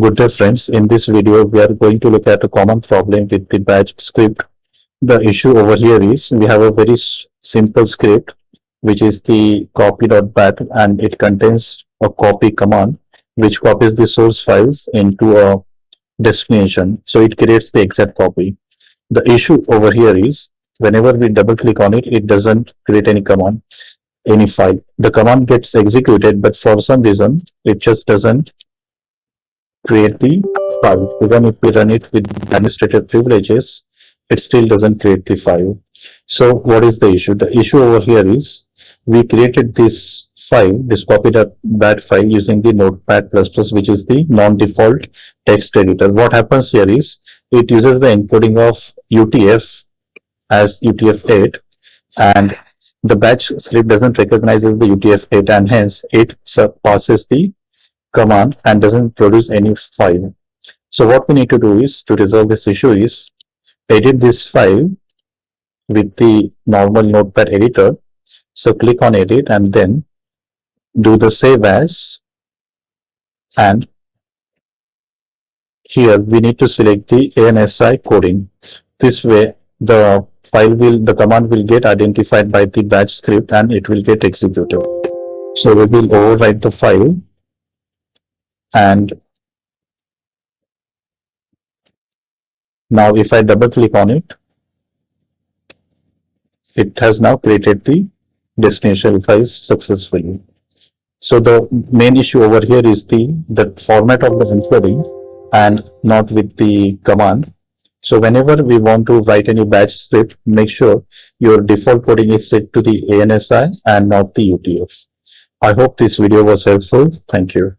Good day friends, in this video we are going to look at a common problem with the batch script. The issue over here is we have a very simple script which is the copy.bat and it contains a copy command which copies the source files into a destination. So it creates the exact copy. The issue over here is whenever we double click on it, it doesn't create any command, any file. The command gets executed but for some reason it just doesn't create the file. Even if we run it with administrative privileges, it still doesn't create the file. So what is the issue? The issue over here is we created this file, this copy.bat file using the notepad++, which is the non-default text editor. What happens here is it uses the encoding of UTF as UTF-8 and the batch script doesn't recognize the UTF-8 and hence it passes the command and doesn't produce any file. So what we need to do is to resolve this issue is edit this file with the normal notepad editor. So click on edit and then do the save as, and here we need to select the ANSI coding. This way the command will get identified by the batch script and it will get executed. So we will overwrite the file and now if I double click on it, it has now created the destination files successfully. So the main issue over here is the format of the encoding and not with the command. So whenever we want to write any batch script, make sure your default coding is set to the ANSI and not the UTF. I hope this video was helpful. Thank you.